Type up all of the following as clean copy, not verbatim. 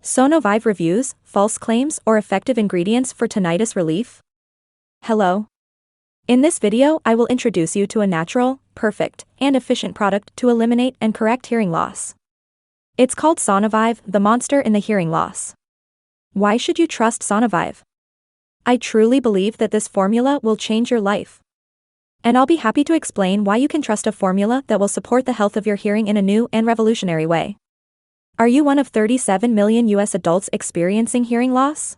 SonoVive reviews, false claims or effective ingredients for tinnitus relief? Hello. In this video I will introduce you to a natural, perfect, and efficient product to eliminate and correct hearing loss. It's called SonoVive, the monster in the hearing loss. Why should you trust SonoVive? I truly believe that this formula will change your life. And I'll be happy to explain why you can trust a formula that will support the health of your hearing in a new and revolutionary way. Are you one of 37 million US adults experiencing hearing loss?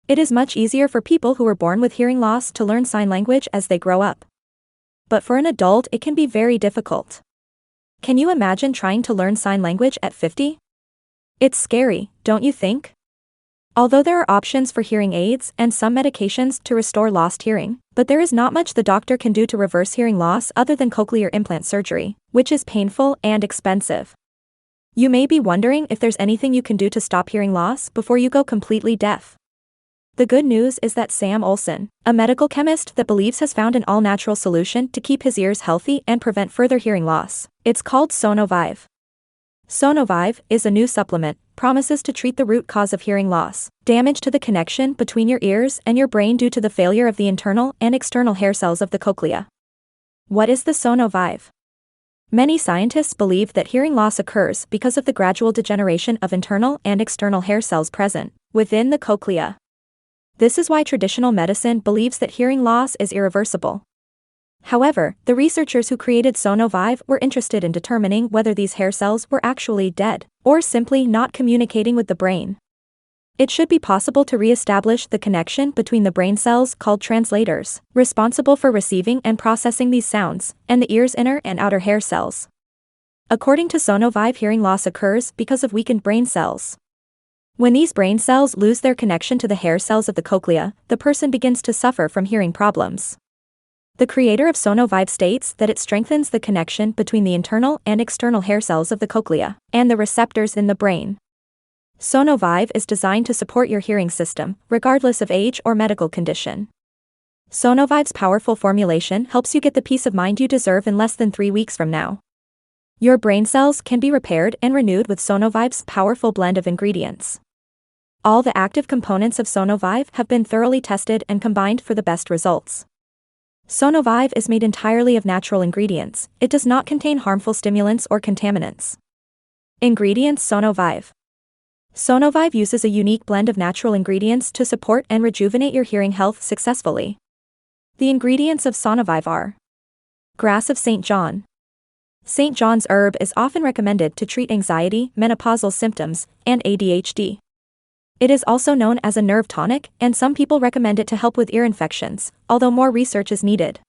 It is much easier for people who were born with hearing loss to learn sign language as they grow up. But for an adult it can be very difficult. Can you imagine trying to learn sign language at 50? It's scary, don't you think? Although there are options for hearing aids and some medications to restore lost hearing, but there is not much the doctor can do to reverse hearing loss other than cochlear implant surgery, which is painful and expensive. You may be wondering if there's anything you can do to stop hearing loss before you go completely deaf. The good news is that Sam Olsen, a medical chemist that believes has found an all-natural solution to keep his ears healthy and prevent further hearing loss. It's called SonoVive. SonoVive is a new supplement, promises to treat the root cause of hearing loss, damage to the connection between your ears and your brain due to the failure of the internal and external hair cells of the cochlea. What is the SonoVive? Many scientists believe that hearing loss occurs because of the gradual degeneration of internal and external hair cells present within the cochlea. This is why traditional medicine believes that hearing loss is irreversible. However, the researchers who created SonoVive were interested in determining whether these hair cells were actually dead or simply not communicating with the brain. It should be possible to re-establish the connection between the brain cells called translators, responsible for receiving and processing these sounds, and the ear's inner and outer hair cells. According to SonoVive, hearing loss occurs because of weakened brain cells. When these brain cells lose their connection to the hair cells of the cochlea, the person begins to suffer from hearing problems. The creator of SonoVive states that it strengthens the connection between the internal and external hair cells of the cochlea and the receptors in the brain. SonoVive is designed to support your hearing system, regardless of age or medical condition. SonoVive's powerful formulation helps you get the peace of mind you deserve in less than 3 weeks from now. Your brain cells can be repaired and renewed with SonoVive's powerful blend of ingredients. All the active components of SonoVive have been thoroughly tested and combined for the best results. SonoVive is made entirely of natural ingredients. It does not contain harmful stimulants or contaminants. Ingredients: SonoVive. SonoVive uses a unique blend of natural ingredients to support and rejuvenate your hearing health successfully. The ingredients of SonoVive are: grass of St. John. St. John's herb is often recommended to treat anxiety, menopausal symptoms, and ADHD. It is also known as a nerve tonic, and some people recommend it to help with ear infections, although more research is needed.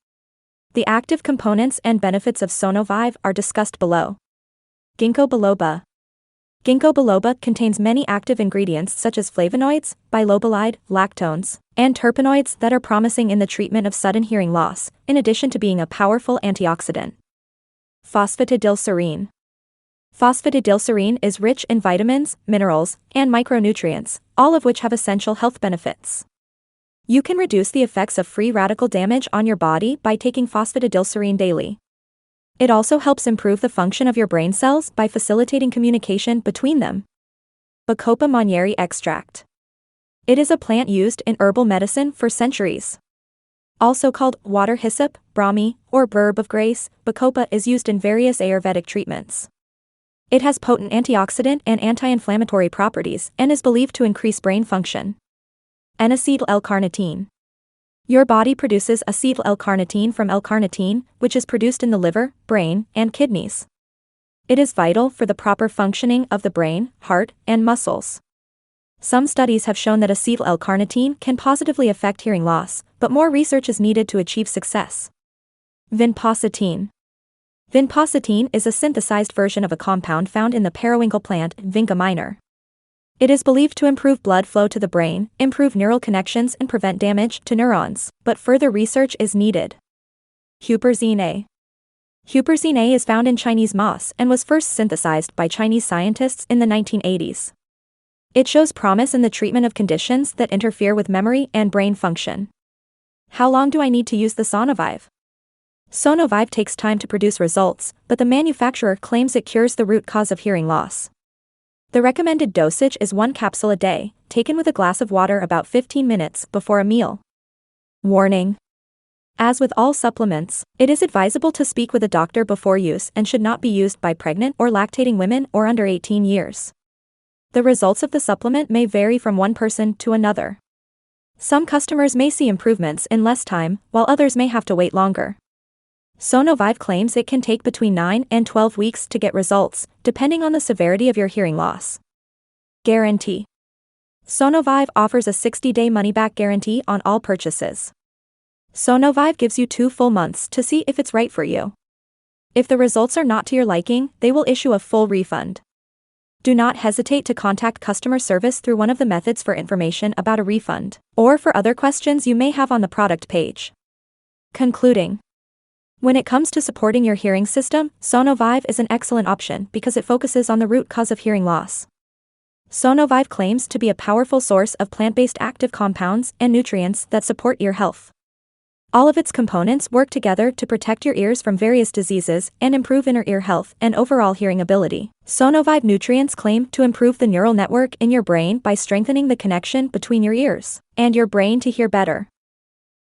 The active components and benefits of SonoVive are discussed below. Ginkgo biloba. Ginkgo biloba contains many active ingredients such as flavonoids, bilobalide, lactones, and terpenoids that are promising in the treatment of sudden hearing loss, in addition to being a powerful antioxidant. Phosphatidylserine. Phosphatidylserine is rich in vitamins, minerals, and micronutrients, all of which have essential health benefits. You can reduce the effects of free radical damage on your body by taking phosphatidylserine daily. It also helps improve the function of your brain cells by facilitating communication between them. Bacopa Monieri extract. It is a plant used in herbal medicine for centuries. Also called water hyssop, brahmi, or herb of grace, Bacopa is used in various Ayurvedic treatments. It has potent antioxidant and anti-inflammatory properties and is believed to increase brain function. AcetylLCarnitine. Your body produces AcetylLCarnitine from L-carnitine, which is produced in the liver, brain, and kidneys. It is vital for the proper functioning of the brain, heart, and muscles. Some studies have shown that AcetylLCarnitine can positively affect hearing loss, but more research is needed to achieve success. Vinpocetine. Vinpocetine is a synthesized version of a compound found in the periwinkle plant, Vinca minor. It is believed to improve blood flow to the brain, improve neural connections, and prevent damage to neurons, but further research is needed. Huperzine A. Huperzine A is found in Chinese moss and was first synthesized by Chinese scientists in the 1980s. It shows promise in the treatment of conditions that interfere with memory and brain function. How long do I need to use the SonoVive? SonoVive takes time to produce results, but the manufacturer claims it cures the root cause of hearing loss. The recommended dosage is 1 capsule a day, taken with a glass of water about 15 minutes before a meal. Warning. As with all supplements, it is advisable to speak with a doctor before use and should not be used by pregnant or lactating women or under 18 years. The results of the supplement may vary from one person to another. Some customers may see improvements in less time, while others may have to wait longer. SonoVive claims it can take between 9 and 12 weeks to get results, depending on the severity of your hearing loss. Guarantee. SonoVive offers a 60-day money-back guarantee on all purchases. SonoVive gives you 2 full months to see if it's right for you. If the results are not to your liking, they will issue a full refund. Do not hesitate to contact customer service through one of the methods for information about a refund, or for other questions you may have on the product page. Concluding. When it comes to supporting your hearing system, SonoVive is an excellent option because it focuses on the root cause of hearing loss. SonoVive claims to be a powerful source of plant-based active compounds and nutrients that support ear health. All of its components work together to protect your ears from various diseases and improve inner ear health and overall hearing ability. SonoVive nutrients claim to improve the neural network in your brain by strengthening the connection between your ears and your brain to hear better.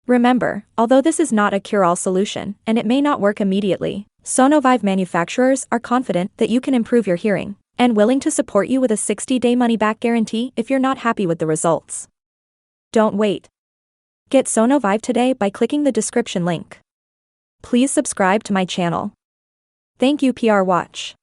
Remember, although this is not a cure-all solution, and it may not work immediately, SonoVive manufacturers are confident that you can improve your hearing, and willing to support you with a 60-day money-back guarantee if you're not happy with the results. Don't wait. Get SonoVive today by clicking the description link. Please subscribe to my channel. Thank you. PR Watch.